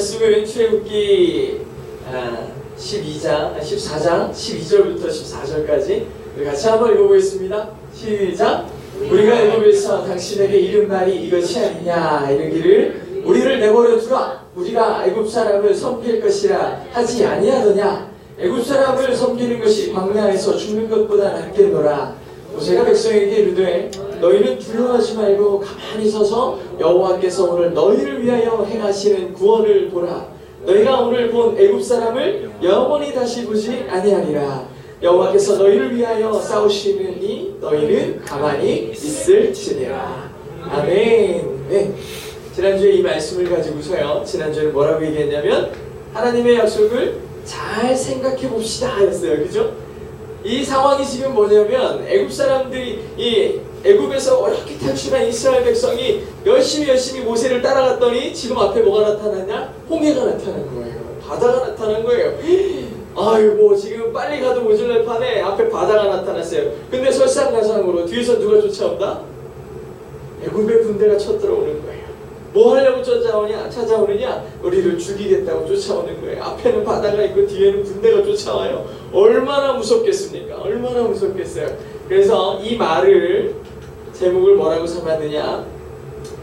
말씀은 출애굽기 14장 12절부터 14절까지 우리 같이 한번 읽어보겠습니다. 시작. 우리가 애굽에서 당신에게 이른 말이 이것이 아니냐 이르기를 우리를 내버려 두라. 우리가 애굽 사람을 섬길 것이라 하지 아니하더냐. 애굽 사람을 섬기는 것이 광야에서 죽는 것보다 낫겠노라. 모세가 백성에게 이르되 너희는 두려워하지 말고 가만히 서서 여호와께서 오늘 너희를 위하여 행하시는 구원을 보라. 너희가 오늘 본 애굽 사람을 영원히 다시 보지 아니하리라. 여호와께서 너희를 위하여 싸우시느니 너희는 가만히 있을지니라. 아멘. 네. 지난주에 이 말씀을 가지고서요, 지난주에 뭐라고 얘기했냐면 하나님의 약속을 잘 생각해 봅시다 하였어요. 그죠? 이 상황이 지금 뭐냐면 애굽 사람들이 이 애굽에서 어렵게 탈출한 이스라엘 백성이 열심히 모세를 따라갔더니 지금 앞에 뭐가 나타났냐? 홍해가 나타난 거예요. 바다가 나타난 거예요. 아이고 지금 빨리 가도 모질랄 판에 앞에 바다가 나타났어요. 근데 설상가상으로 뒤에서 누가 쫓아온다? 애굽의 군대가 쳐들어오는 거예요. 뭐 하려고 찾아오느냐? 우리를 죽이겠다고 쫓아오는 거예요. 앞에는 바다가 있고 뒤에는 군대가 쫓아와요. 얼마나 무섭겠습니까? 얼마나 무섭겠어요. 그래서 이 말을 제목을 뭐라고 삼았느냐?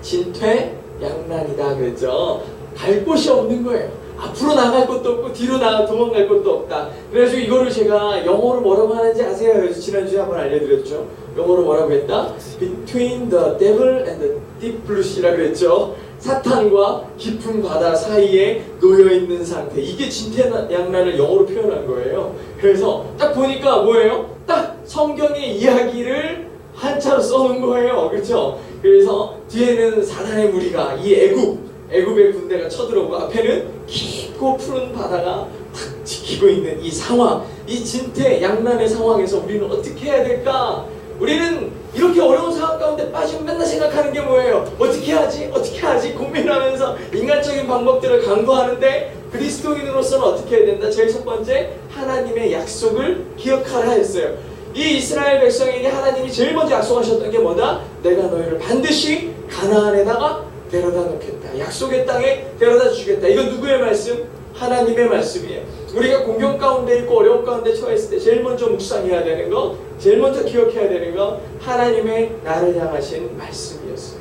진퇴양난이다 그랬죠. 갈 곳이 없는 거예요. 앞으로 나갈 곳도 없고 뒤로 도망갈 곳도 없다. 그래서 이거를 제가 영어로 뭐라고 하는지 아세요? 그래서 지난주에 한번 알려드렸죠. 영어로 뭐라고 했다? Between the devil and the deep blue sea라고 했죠. 사탄과 깊은 바다 사이에 놓여있는 상태. 이게 진퇴양난을 영어로 표현한 거예요. 그래서 딱 보니까 뭐예요? 딱 성경의 이야기를 한자로 써놓은 거예요. 그렇죠? 그래서 뒤에는 사단의 무리가 이 애굽의 군대가 쳐들어오고 앞에는 깊고 푸른 바다가 탁 지키고 있는 이 상황, 이 진퇴양난의 상황에서 우리는 어떻게 해야 될까? 우리는 이렇게 어려운 상황 가운데 빠지면 맨날 생각하는 게 뭐예요? 어떻게 하지? 고민하면서 인간적인 방법들을 강구하는데 그리스도인으로서는 어떻게 해야 된다? 제일 첫 번째, 하나님의 약속을 기억하라 했어요. 이 이스라엘 백성에게 하나님이 제일 먼저 약속하셨던 게 뭐다? 내가 너희를 반드시 가나안에다가 데려다 놓겠다. 약속의 땅에 데려다 주겠다. 이건 누구의 말씀? 하나님의 말씀이에요. 우리가 공경 가운데 있고 어려움 가운데 처했을 때 제일 먼저 묵상해야 되는 거, 제일 먼저 기억해야 되는 거, 하나님의 나를 향하신 말씀이었어요.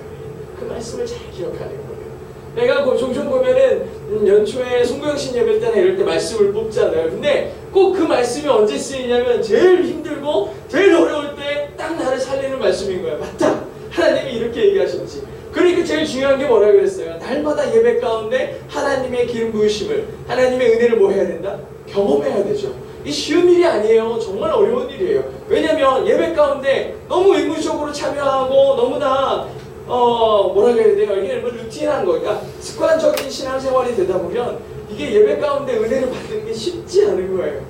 그 말씀을 잘 기억하는 거예요. 내가 종종 보면은 연초에 송구영신 예배 때나 이럴 때 말씀을 뽑잖아요. 근데 꼭 그 말씀이 언제 쓰이냐면 제일 힘들고 제일 어려울 때 딱 나를 살리는 말씀인 거예요. 맞다! 하나님이 이렇게 얘기하셨지. 그러니까 제일 중요한 게 뭐라 그랬어요? 날마다 예배 가운데 하나님의 기름 부으심을, 하나님의 은혜를 뭐 해야 된다? 경험해야 되죠. 이 쉬운 일이 아니에요. 정말 어려운 일이에요. 왜냐면 예배 가운데 너무 의무적으로 참여하고 너무나 뭐라 그래야 돼요? 이게 뭐 루틴한 거, 그러니까 습관적인 신앙생활이 되다 보면 이게 예배 가운데 은혜를 받는 게 쉽지 않은 거예요.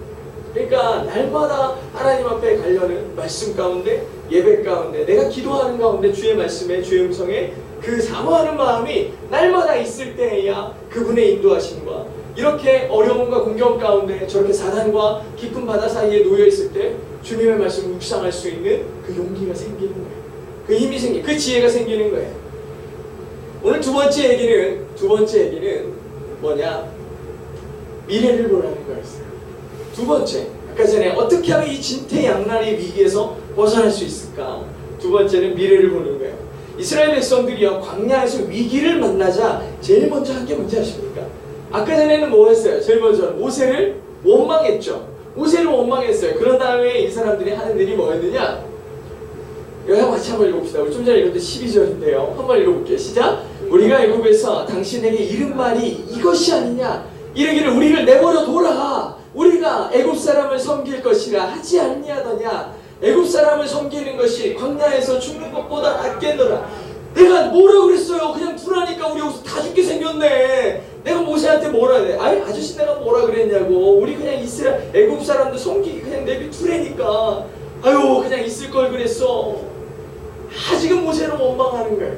그러니까 날마다 하나님 앞에 가려는 말씀 가운데, 예배 가운데, 내가 기도하는 가운데 주의 말씀에, 주의 음성에 그 사모하는 마음이 날마다 있을 때에야 그분의 인도하심과 이렇게 어려움과 공경 가운데 저렇게 사단과 깊은 바다 사이에 놓여 있을 때 주님의 말씀을 묵상할 수 있는 그 용기가 생기는 거예요. 그 힘이 그 지혜가 생기는 거예요. 오늘 두 번째 얘기는 뭐냐? 미래를 보라는 거였어요. 두 번째, 아까 전에 어떻게 하면 이 진퇴양난의 위기에서 벗어날 수 있을까? 두 번째는 미래를 보는 거예요. 이스라엘 백성들이요, 광야에서 위기를 만나자 제일 먼저 한 게 뭔지 아십니까? 아까 전에는 뭐 했어요? 제일 먼저 모세를 원망했죠. 모세를 원망했어요. 그런 다음에 이 사람들이 하는 일이 뭐였느냐? 여기 같이 한번 읽어봅시다. 우리 좀 전에 읽었던 12절인데요. 한번 읽어볼게요. 시작! 우리가 애굽에서 당신에게 이른 말이 이것이 아니냐? 이르기를 우리를 내버려 둬라. 우리가 애굽 사람을 섬길 것이라 하지 아니하더냐. 애굽 사람을 섬기는 것이 광야에서 죽는 것보다 낫겠노라. 내가 뭐라 그랬어요? 그냥 두라니까 우리 여기서 다 죽게 생겼네. 내가 모세한테 뭐라 그래? 아저씨 내가 뭐라 그랬냐고. 우리 그냥 애굽 사람들 섬기기 그냥 내비두라니까. 그냥 있을 걸 그랬어. 지금 모세는 원망하는 거예요.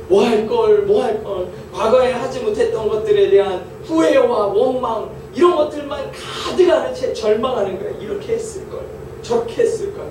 뭐 할 걸. 과거에 하지 못했던 것들에 대한 후회와 원망, 이런 것들만 가득하는 채 절망하는 거예요. 이렇게 했을 걸, 저렇게 했을 걸.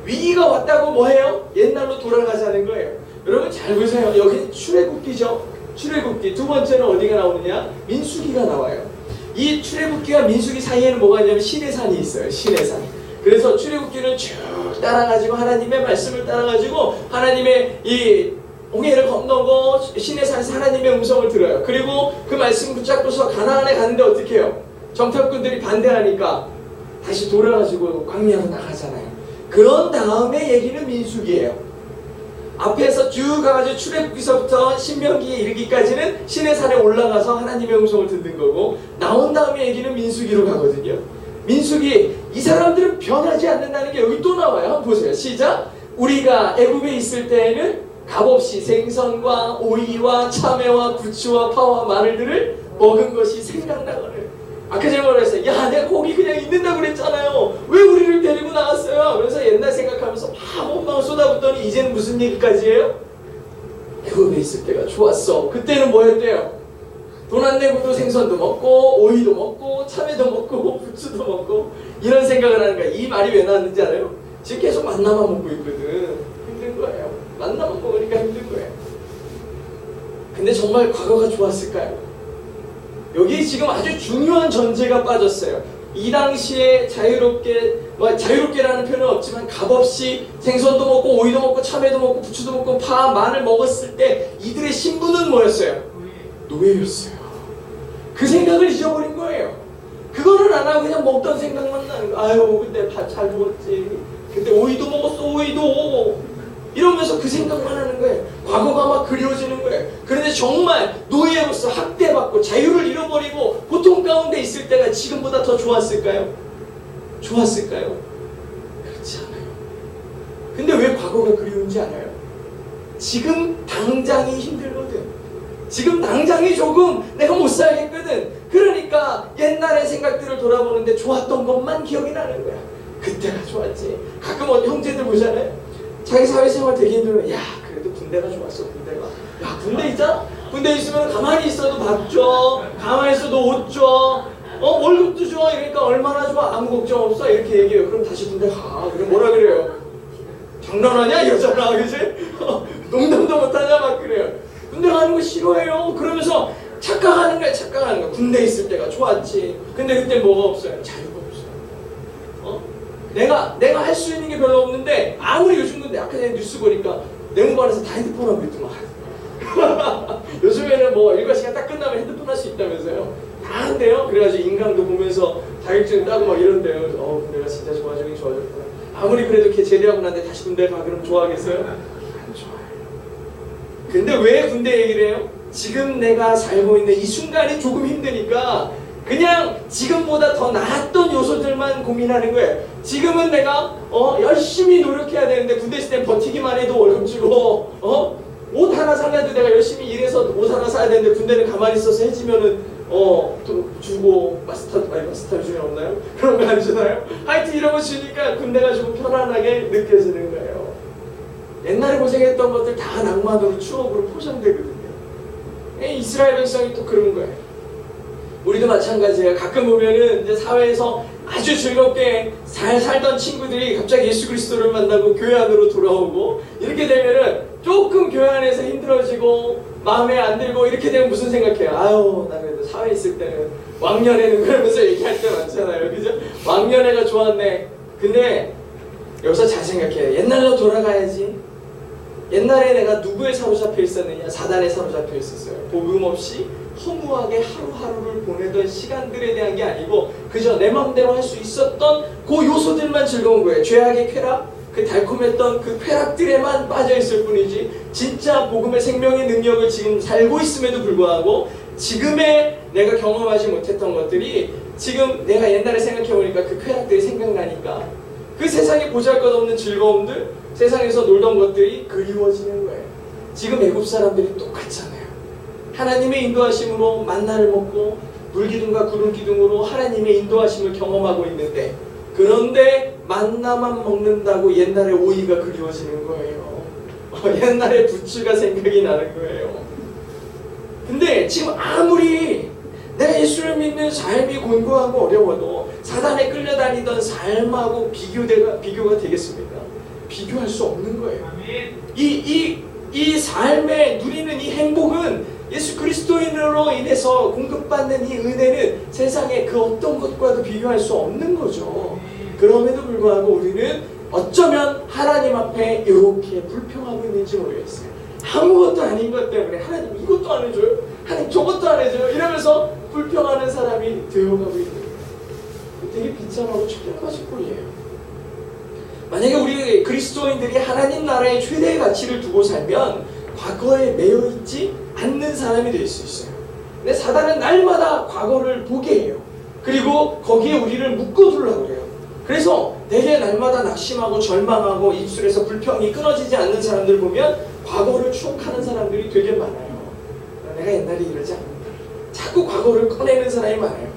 위기가 왔다고 뭐 해요? 옛날로 돌아가자는 거예요. 여러분 잘 보세요. 여기는 출애굽기죠. 출애굽기. 두 번째는 어디가 나오느냐? 민수기가 나와요. 이 출애굽기와 민수기 사이에는 뭐가 있냐면 시내산이 있어요. 시내산. 그래서 출애굽기는 쭉 따라가지고 하나님의 말씀을 따라가지고 하나님의 이 홍해를 건너고 시내산에서 하나님의 음성을 들어요. 그리고 그 말씀 붙잡고서 가나안에 가는데 어떻게 해요? 정탐꾼들이 반대하니까 다시 돌아가지고 광야로 나가잖아요. 그런 다음에 얘기는 민수기예요. 앞에서 쭉 가가지고 출애굽기서부터 신명기에 이르기까지는 시내산에 올라가서 하나님의 음성을 듣는 거고, 나온 다음에 얘기는 민수기로 가거든요. 민수기, 이 사람들은 변하지 않는다는 게 여기 또 나와요. 한번 보세요. 시작. 우리가 애굽에 있을 때에는 값없이 생선과 오이와 참외와 부추와 파와 마늘들을 먹은 것이 생각나거늘. 아까 제가 뭐라 했어요? 야, 내가 거기 그냥 있는다고 그랬잖아요. 왜 우리를 데리고 나왔어요? 그래서 옛날 생각하면서 막 원망을 쏟아붓더니 이제는 무슨 얘기까지예요? 애굽에 있을 때가 좋았어. 그때는 뭐 했대요? 돈 안 내고도 생선도 먹고 오이도 먹고 참외도 먹고 부추도 먹고 이런 생각을 하는 거야. 이 말이 왜 나왔는지 알아요? 지금 계속 만나만 먹고 있거든. 힘든 거예요. 만나만 먹으니까 힘든 거예요. 근데 정말 과거가 좋았을까요? 여기 지금 아주 중요한 전제가 빠졌어요. 이 당시에 자유롭게라는 표현은 없지만 값없이 생선도 먹고 오이도 먹고 참외도 먹고 부추도 먹고 파, 마늘 먹었을 때 이들의 신분은 뭐였어요? 노예였어요. 그 생각을 잊어버린 거예요. 그거는 안 하고 그냥 먹던 생각만 나는 거예요. 아유, 그때 밥 잘 먹었지. 그때 오이도 먹었어, 오이도. 이러면서 그 생각만 하는 거예요. 과거가 막 그리워지는 거예요. 그런데 정말 노예로서 학대받고 자유를 잃어버리고 고통 가운데 있을 때가 지금보다 더 좋았을까요? 좋았을까요? 그렇지 않아요. 근데 왜 과거가 그리운지 알아요? 지금 당장이 힘들거든. 지금 당장이 조금 내가 못 살겠거든. 그러니까 옛날의 생각들을 돌아보는데 좋았던 것만 기억이 나는 거야. 그때가 좋았지. 가끔 어디 형제들 보잖아요. 자기 사회생활 되게 힘들면, 야, 그래도 군대가 좋았어. 군대가. 야, 군대 있잖아? 군대 있으면 가만히 있어도 밥 줘. 가만히 있어도 옷 줘. 월급도 줘. 이러니까 얼마나 좋아. 아무 걱정 없어. 이렇게 얘기해요. 그럼 다시 군대 가. 그럼 뭐라 그래요? 장난하냐? 이러잖아. 그치? 농담도 못하냐? 막 그래요. 군대 가는 거 싫어해요. 그러면서 착각하는 거야. 착각하는 거야. 군대 있을 때가 좋았지. 근데 그때 뭐가 없어요? 자유가 없어요. 내가 할 수 있는 게 별로 없는데, 아무리 요즘 근데 아까 전에 뉴스 보니까 내무반에서 다 핸드폰 하고 있더만. 요즘에는 뭐 일과 시간 딱 끝나면 핸드폰 할 수 있다면서요. 다 한대요. 그래가지고 인강도 보면서 자격증 따고 막 이런대요. 군대가 진짜 좋아지긴 좋아졌구나. 아무리 그래도 걔 제대하고 난데 다시 군대 가 그럼 좋아하겠어요? 안 좋아해요. 근데 왜 군대 얘기를 해요? 지금 내가 살고 있는 이 순간이 조금 힘드니까 그냥 지금보다 더 나았던 요소들만 고민하는 거예요. 지금은 내가 열심히 노력해야 되는데 군대 있을 때 버티기만 해도 월급 주고 옷 하나 살려도 내가 열심히 일해서 옷 하나 사야 되는데 군대는 가만히 있어서 해지면은 또 주고 마스터 주면 없나요? 그런 거 안 주나요? 하여튼 이런 거 주니까 군대가 조금 편안하게 느껴지는 거예요. 옛날에 고생했던 것들 다 낭만으로 추억으로 포장되거든요. 이스라엘 백성이 또 그런 거예요. 우리도 마찬가지예요. 가끔 보면은 이제 사회에서 아주 즐겁게 살던 친구들이 갑자기 예수 그리스도를 만나고 교회 안으로 돌아오고 이렇게 되면은 조금 교회 안에서 힘들어지고 마음에 안 들고 이렇게 되면 무슨 생각해요? 아유, 나 그래도 사회에 있을 때는 왕년에는 그러면서 얘기할 때 많잖아요. 그죠? 왕년에가 좋았네. 근데 여기서 잘 생각해요. 옛날로 돌아가야지. 옛날에 내가 누구에 사로잡혀 있었느냐? 사단에 사로잡혀 있었어요. 복음 없이 허무하게 하루하루를 보내던 시간들에 대한 게 아니고 그저 내 마음대로 할 수 있었던 그 요소들만 즐거운 거예요. 죄악의 쾌락, 그 달콤했던 그 쾌락들에만 빠져있을 뿐이지 진짜 복음의 생명의 능력을 지금 살고 있음에도 불구하고 지금의 내가 경험하지 못했던 것들이 지금 내가 옛날에 생각해보니까 그 쾌락들이 생각나니까 그 세상에 보잘것없는 즐거움들, 세상에서 놀던 것들이 그리워지는 거예요. 지금 애굽 사람들이 똑같잖아요. 하나님의 인도하심으로 만나를 먹고 물기둥과 구름기둥으로 하나님의 인도하심을 경험하고 있는데 그런데 만나만 먹는다고 옛날에 오이가 그리워지는 거예요. 옛날에 부추가 생각이 나는 거예요. 근데 지금 아무리 내가 예수를 믿는 삶이 곤고하고 어려워도 사단에 끌려다니던 삶하고 비교가 되겠습니까? 비교할 수 없는 거예요. 이 삶에 누리는 이 행복은 예수 그리스도인으로 인해서 공급받는 이 은혜는 세상의 그 어떤 것과도 비교할 수 없는 거죠. 그럼에도 불구하고 우리는 어쩌면 하나님 앞에 이렇게 불평하고 있는지 모르겠어요. 아무것도 아닌 것 때문에 하나님 이것도 안 해줘요? 하나님 저것도 안 해줘요? 이러면서 불평하는 사람이 되어가고 있는 거예요. 되게 비참하고 축복하실 꼴이에요. 만약에 우리 그리스도인들이 하나님 나라의 최대의 가치를 두고 살면 과거에 매여 있지 않는 사람이 될 수 있어요. 근데 사단은 날마다 과거를 보게 해요. 그리고 거기에 우리를 묶어두려고 해요. 그래서 되게 날마다 낙심하고 절망하고 입술에서 불평이 끊어지지 않는 사람들 보면 과거를 추억하는 사람들이 되게 많아요. 내가 옛날에 이러지 않는다. 자꾸 과거를 꺼내는 사람이 많아요.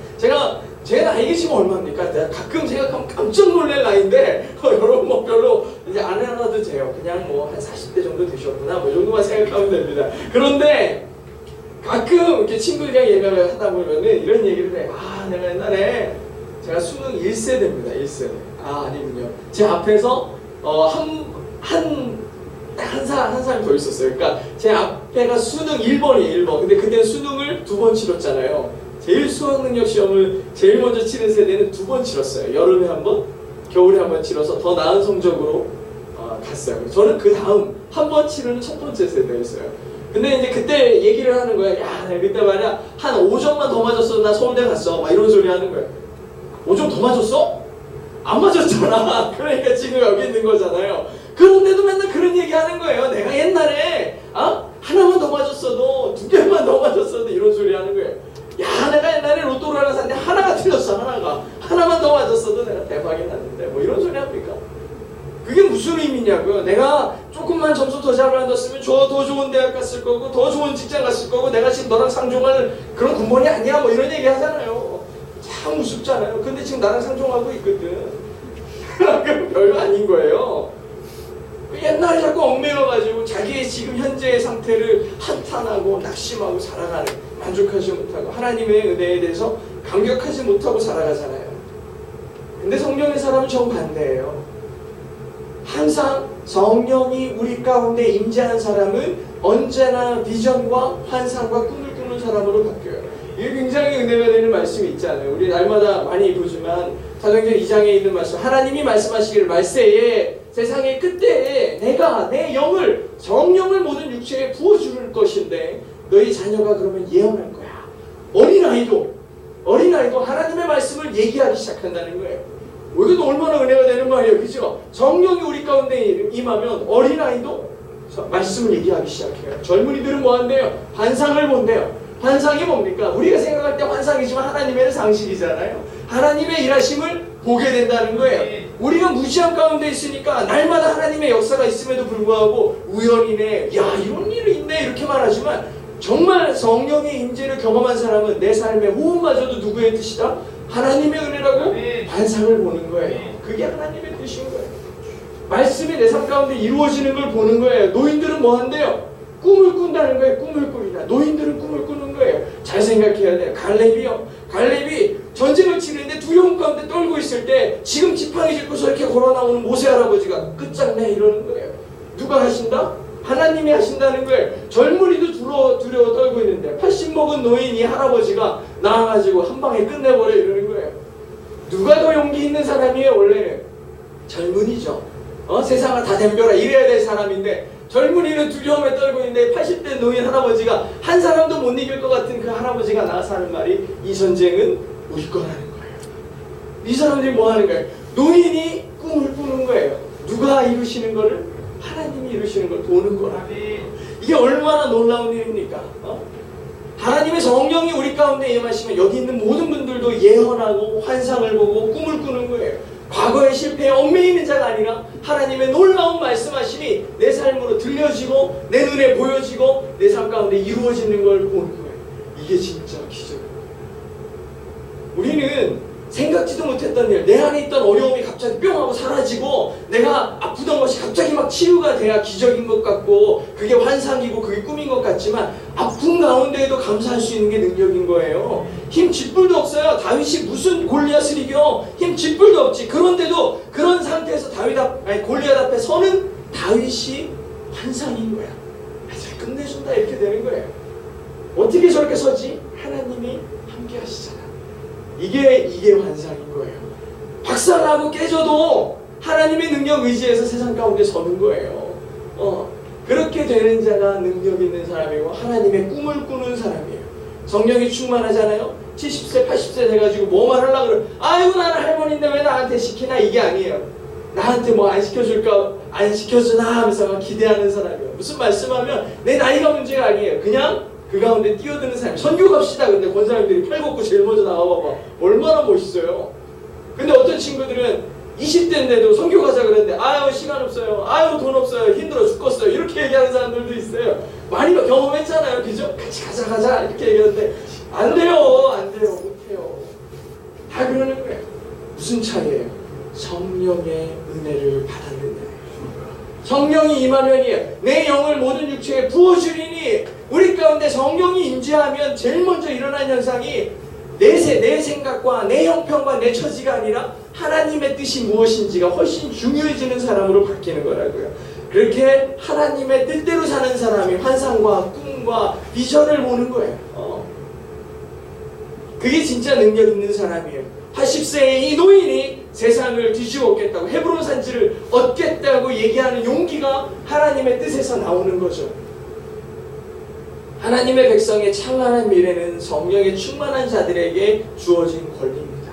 제 나이가 지금 얼마입니까? 내가 가끔 생각하면 깜짝 놀랄 나이인데 여러분 뭐 별로 이제 안 해놔도 돼요. 그냥 뭐 한 40대 정도 되셨구나 뭐 이 정도만 생각하면 됩니다. 그런데 가끔 이렇게 친구들이랑 얘기를 하다 보면은 이런 얘기를 해. 아, 내가 옛날에 제가 수능 1세대입니다. 1세대. 아, 아니군요. 제 앞에서 한 사람이 더 있었어요. 그러니까 제 앞에가 수능 1번이에요. 1번. 근데 그때는 수능을 2번 치렀잖아요. 제일 수학능력 시험을 제일 먼저 치는 세대는 2번 치렀어요. 여름에 한 번, 겨울에 한 번 치러서 더 나은 성적으로 갔어요. 저는 그 다음 한 번 치르는 첫 번째 세대였어요. 근데 이제 그때 얘기를 하는 거야. 야, 내가 그때 말이야 한 5점만 더 맞았어. 나 서울대 갔어. 막 이런 소리 하는 거야. 5점 더 맞았어? 안 맞았잖아. 그러니까 지금 여기 있는 거잖아요. 그런데도 맨날 그런 얘기 하는 거예요. 내가 옛날에 하나만 더 맞았어도 2개만 더 맞았어도 이런 소리 하는 거예요. 야, 내가 옛날에 로또를 하나 샀는데 하나가 틀렸어. 하나만 더 맞았어도 내가 대박이 났는데 뭐 이런 소리 합니까? 그게 무슨 의미냐고요. 내가 조금만 점수 더 잘 받았으면 더 좋은 대학 갔을 거고 더 좋은 직장 갔을 거고 내가 지금 너랑 상종할 그런 군번이 아니야 뭐 이런 얘기 하잖아요. 참 우습잖아요. 근데 지금 나랑 상종하고 있거든. 그럼 별거 아닌 거예요. 옛날에 자꾸 얽매여가지고 자기의 지금 현재의 상태를 한탄하고 낙심하고 살아가는, 만족하지 못하고 하나님의 은혜에 대해서 감격하지 못하고 살아가잖아요. 근데 성령의 사람은 정반대예요. 항상 성령이 우리 가운데 임재하는 사람은 언제나 비전과 환상과 꿈을 꾸는 사람으로 바뀌어요. 이게 굉장히 은혜가 되는 말씀이 있잖아요. 우리 날마다 많이 보지만 사도행전 2장에 있는 말씀, 하나님이 말씀하시기를 말세에 세상의 끝때에 내가 내 영을, 성령을 모든 육체에 부어줄 것인데 너희 자녀가 그러면 예언할 거야. 어린아이도 하나님의 말씀을 얘기하기 시작한다는 거예요. 이것도 얼마나 은혜가 되는 말이에요. 그죠? 성령이 우리 가운데 임하면 어린아이도 말씀을 얘기하기 시작해요. 젊은이들은 뭐 한대요? 환상을 본대요. 환상이 뭡니까? 우리가 생각할 때 환상이지만 하나님의 상식이잖아요. 하나님의 일하심을 보게 된다는 거예요. 우리가 무지함 가운데 있으니까 날마다 하나님의 역사가 있음에도 불구하고 우연이네, 야 이런 일이 있네 이렇게 말하지만 정말 성령의 임재를 경험한 사람은 내 삶의 호흡마저도 누구의 뜻이다? 하나님의 은혜라고 환상을 보는 거예요. 그게 하나님의 뜻인 거예요. 말씀이 내 삶 가운데 이루어지는 걸 보는 거예요. 노인들은 뭐 한대요? 꿈을 꾼다는 거예요. 꿈을 꾸리다. 노인들은 꿈을 꾸는 거예요. 잘 생각해야 돼요. 갈렙이 전쟁을 치는데 두려움 가운데 떨고 있을 때 지금 지팡이 짚고서 이렇게 걸어 나오는 모세 할아버지가 끝장내 이러는 거예요. 누가 하신다? 하나님이 하신다는 거예요. 젊은이도 두려워 떨고 있는데 80 먹은 노인이 할아버지가 나와가지고 한 방에 끝내버려 이러는 거예요. 누가 더 용기 있는 사람이에요? 원래는 젊은이죠. 세상을 다 덤벼라 이래야 될 사람인데 젊은이는 두려움에 떨고 있는데 80대 노인 할아버지가 한 사람도 못 이길 것 같은 그 할아버지가 나와서 하는 말이 이 전쟁은 우리 거라는 거예요. 이 사람들이 뭐 하는 거예요? 노인이 꿈을 꾸는 거예요. 누가 이루시는 거를? 하나님이 이루시는 걸 보는 거라. 이게 얼마나 놀라운 일입니까? 하나님의 성령이 우리 가운데 임하시면 여기 있는 모든 분들도 예언하고 환상을 보고 꿈을 꾸는 거예요. 과거의 실패에 얽매이는 자가 아니라 하나님의 놀라운 말씀하심이 내 삶으로 들려지고 내 눈에 보여지고 내 삶 가운데 이루어지는 걸 보는 거예요. 이게 진짜 기적이에요. 우리는 생각지도 못했던 일, 내 안에 있던 어려움이 갑자기 뿅 하고 사라지고 내가 아프던 것이 갑자기 막 치유가 돼야 기적인 것 같고 그게 환상이고 그게 꿈인 것 같지만 아픈 가운데에도 감사할 수 있는 게 능력인 거예요. 힘 쥐뿔도 없어요. 다윗이 무슨 골리앗을 이겨? 힘 쥐뿔도 없지. 그런데도 그런 상태에서 골리앗 앞에 서는 다윗이 환상인 거야. 잘 끝내준다 이렇게 되는 거예요. 어떻게 저렇게 서지? 하나님이 함께 하시잖아. 이게 환상인 거예요. 박살나고 깨져도 하나님의 능력 의지해서 세상 가운데 서는 거예요. 그렇게 되는 자가 능력 있는 사람이고 하나님의 꿈을 꾸는 사람이에요. 성령이 충만하잖아요. 70세 80세 돼가지고 뭐만 하려고 그래. 아이고 나는 할머니인데 왜 나한테 시키나, 이게 아니에요. 나한테 뭐 안 시켜줄까, 안 시켜주나 하면서 기대하는 사람이에요. 무슨 말씀하면 내 나이가 문제가 아니에요. 그냥 그 가운데 뛰어드는 사람. 선교 갑시다. 근데 권사님들이 팔 걷고 제일 먼저 나와봐봐. 얼마나 멋있어요. 근데 어떤 친구들은 20대인데도 선교 가자 그랬는데 아유 시간 없어요, 아유 돈 없어요, 힘들어 죽겠어요, 이렇게 얘기하는 사람들도 있어요. 많이 경험했잖아요, 그죠? 같이 가자 이렇게 얘기하는데 안 돼요, 못해요. 다 그러는 거예요. 무슨 차이예요? 성령의 은혜를 받았는데, 성령이 임하려니 내 영을 모든 육체에 부어주리니. 우리 가운데 성령이 임재하면 제일 먼저 일어난 현상이 내 생각과 내 형편과 내 처지가 아니라 하나님의 뜻이 무엇인지가 훨씬 중요해지는 사람으로 바뀌는 거라고요. 그렇게 하나님의 뜻대로 사는 사람이 환상과 꿈과 비전을 보는 거예요. 그게 진짜 능력 있는 사람이에요. 80세의 이 노인이 세상을 뒤집어엎겠다고, 헤브론 산지를 얻겠다고 얘기하는 용기가 하나님의 뜻에서 나오는 거죠. 하나님의 백성의 찬란한 미래는 성령에 충만한 자들에게 주어진 권리입니다.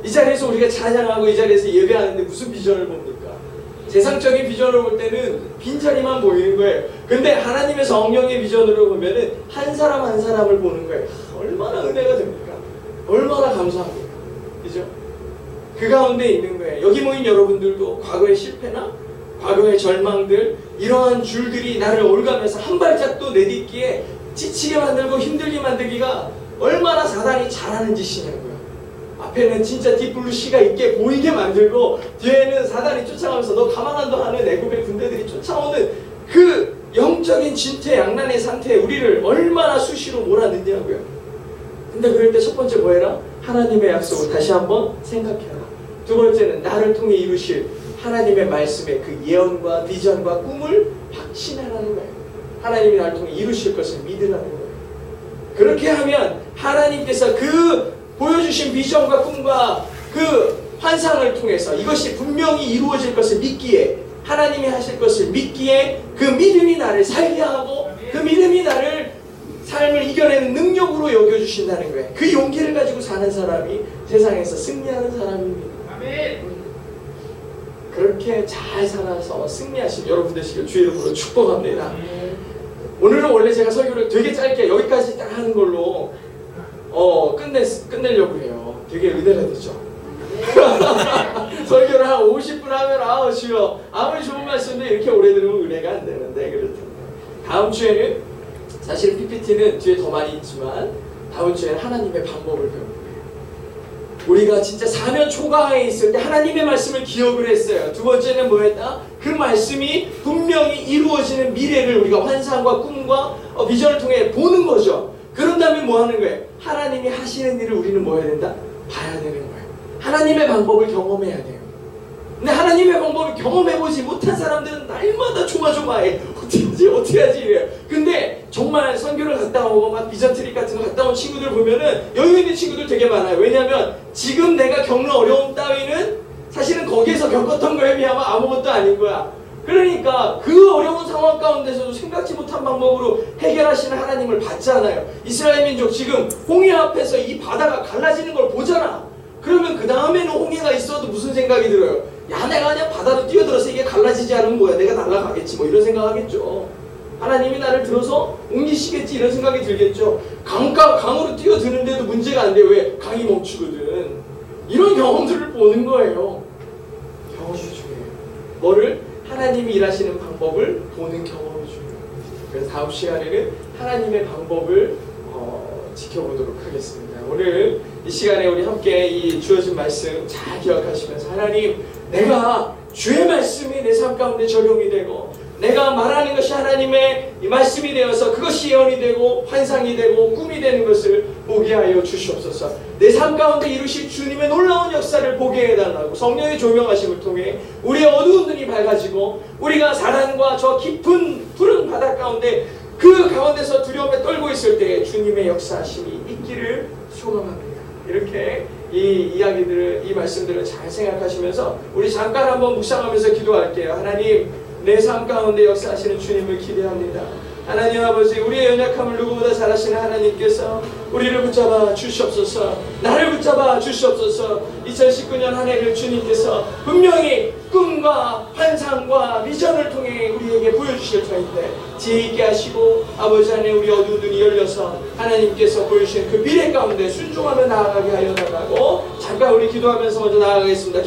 이 자리에서 우리가 찬양하고 이 자리에서 예배하는데 무슨 비전을 봅니까? 세상적인 비전을 볼 때는 빈자리만 보이는 거예요. 근데 하나님의 성령의 비전으로 보면은 한 사람 한 사람을 보는 거예요. 얼마나 은혜가 됩니까? 얼마나 감사합니까? 그죠? 그 가운데 있는 거예요. 여기 모인 여러분들도 과거의 실패나 과거의 절망들, 이러한 줄들이 나를 올가면서 한 발짝도 내딛기에 지치게 만들고 힘들게 만들기가 얼마나 사단이 잘하는 짓이냐고요. 앞에는 진짜 딥블루시가 있게 보이게 만들고 뒤에는 사단이 쫓아가면서 너 가만 안 둬 하는 애굽의 군대들이 쫓아오는 그 영적인 진퇴양난의 상태에 우리를 얼마나 수시로 몰아넣냐고요. 근데 그럴 때 첫 번째 뭐해라? 하나님의 약속을 다시 한번 생각해라. 두 번째는 나를 통해 이루실 하나님의 말씀의 그 예언과 비전과 꿈을 확신하라는 거예요. 하나님이 나를 통해 이루실 것을 믿으라는 거예요. 그렇게 하면 하나님께서 그 보여주신 비전과 꿈과 그 환상을 통해서 이것이 분명히 이루어질 것을 믿기에, 하나님이 하실 것을 믿기에 그 믿음이 나를 살게 하고 그 믿음이 나를 삶을 이겨내는 능력으로 여겨주신다는 거예요. 그 용기를 가지고 사는 사람이 세상에서 승리하는 사람입니다. 아멘. 그렇게 잘 살아서 승리하신 여러분 되시길 주의 이름으로 축복합니다. 오늘은 원래 제가 설교를 되게 짧게 여기까지 딱 하는 걸로 끝내려고 해요. 되게 은혜가 되죠. 설교를 한 50분 하면 주여, 아무리 좋은 말씀도 이렇게 오래 들으면 은혜가 안 되는데 그렇던데. 다음 주에는 사실 PPT는 뒤에 더 많이 있지만 다음 주에는 하나님의 방법을 배웁니다. 우리가 진짜 사면 초과에 있을 때 하나님의 말씀을 기억을 했어요. 두 번째는 뭐였다? 그 말씀이 분명히 이루어지는 미래를 우리가 환상과 꿈과 비전을 통해 보는 거죠. 그런 다음에 뭐 하는 거예요? 하나님이 하시는 일을 우리는 뭐 해야 된다? 봐야 되는 거예요. 하나님의 방법을 경험해야 돼요. 근데 하나님의 방법을 경험해보지 못한 사람들은 날마다 조마조마해. 어떻게 하지 이래요. 근데 정말 선교를 갔다 오고 막 비전 트립 같은 거 갔다 온 친구들 보면은 여유 있는 친구들 되게 많아요. 왜냐면 지금 내가 겪는 어려움 따위는 사실은 거기에서 겪었던 거에 비하면 아무것도 아닌 거야. 그러니까 그 어려운 상황 가운데서도 생각지 못한 방법으로 해결하시는 하나님을 봤잖아요. 이스라엘 민족 지금 홍해 앞에서 이 바다가 갈라지는 걸 보잖아. 그러면 그 다음에는 홍해가 있어도 무슨 생각이 들어요? 야, 내가 그냥 바다로 뛰어들어서 이게 갈라지지 않으면 뭐야, 내가 날아가겠지, 뭐 이런 생각하겠죠. 하나님이 나를 들어서 옮기시겠지, 이런 생각이 들겠죠. 강으로 뛰어드는데도 문제가 안 돼. 왜? 강이 멈추거든. 이런 경험들을 보는 거예요. 경험이 중요해요. 뭐를? 하나님이 일하시는 방법을 보는 경험이 중요해요. 그래서 다음 시간에는 하나님의 방법을 지켜보도록 하겠습니다. 오늘 이 시간에 우리 함께 이 주어진 말씀 잘 기억하시면서, 하나님, 내가 주의 말씀이 내 삶 가운데 적용이 되고 내가 말하는 것이 하나님의 이 말씀이 되어서 그것이 예언이 되고 환상이 되고 꿈이 되는 것을 보게 하여 주시옵소서. 내 삶 가운데 이루실 주님의 놀라운 역사를 보게 해달라고 성령의 조명하심을 통해 우리의 어두운 눈이 밝아지고 우리가 사랑과 저 깊은 푸른 바다 가운데 그 가운데서 두려움에 떨고 있을 때 주님의 역사하심이 있기를 소망합니다. 이렇게 이 이야기들을, 이 말씀들을 잘 생각하시면서 우리 잠깐 한번 묵상하면서 기도할게요. 하나님, 내 삶 가운데 역사하시는 주님을 기대합니다. 하나님 아버지, 우리의 연약함을 누구보다 잘 아시는 하나님께서 우리를 붙잡아 주시옵소서. 나를 붙잡아 주시옵소서. 2019년 한 해를 주님께서 분명히 꿈과 환상과 비전을 통해 우리에게 보여주실 터인데 지혜 있게 하시고 아버지 안에 우리 어두운 눈이 열려서 하나님께서 보여주신 그 미래 가운데 순종하며 나아가게 하여 달라고 잠깐 우리 기도하면서 먼저 나아가겠습니다.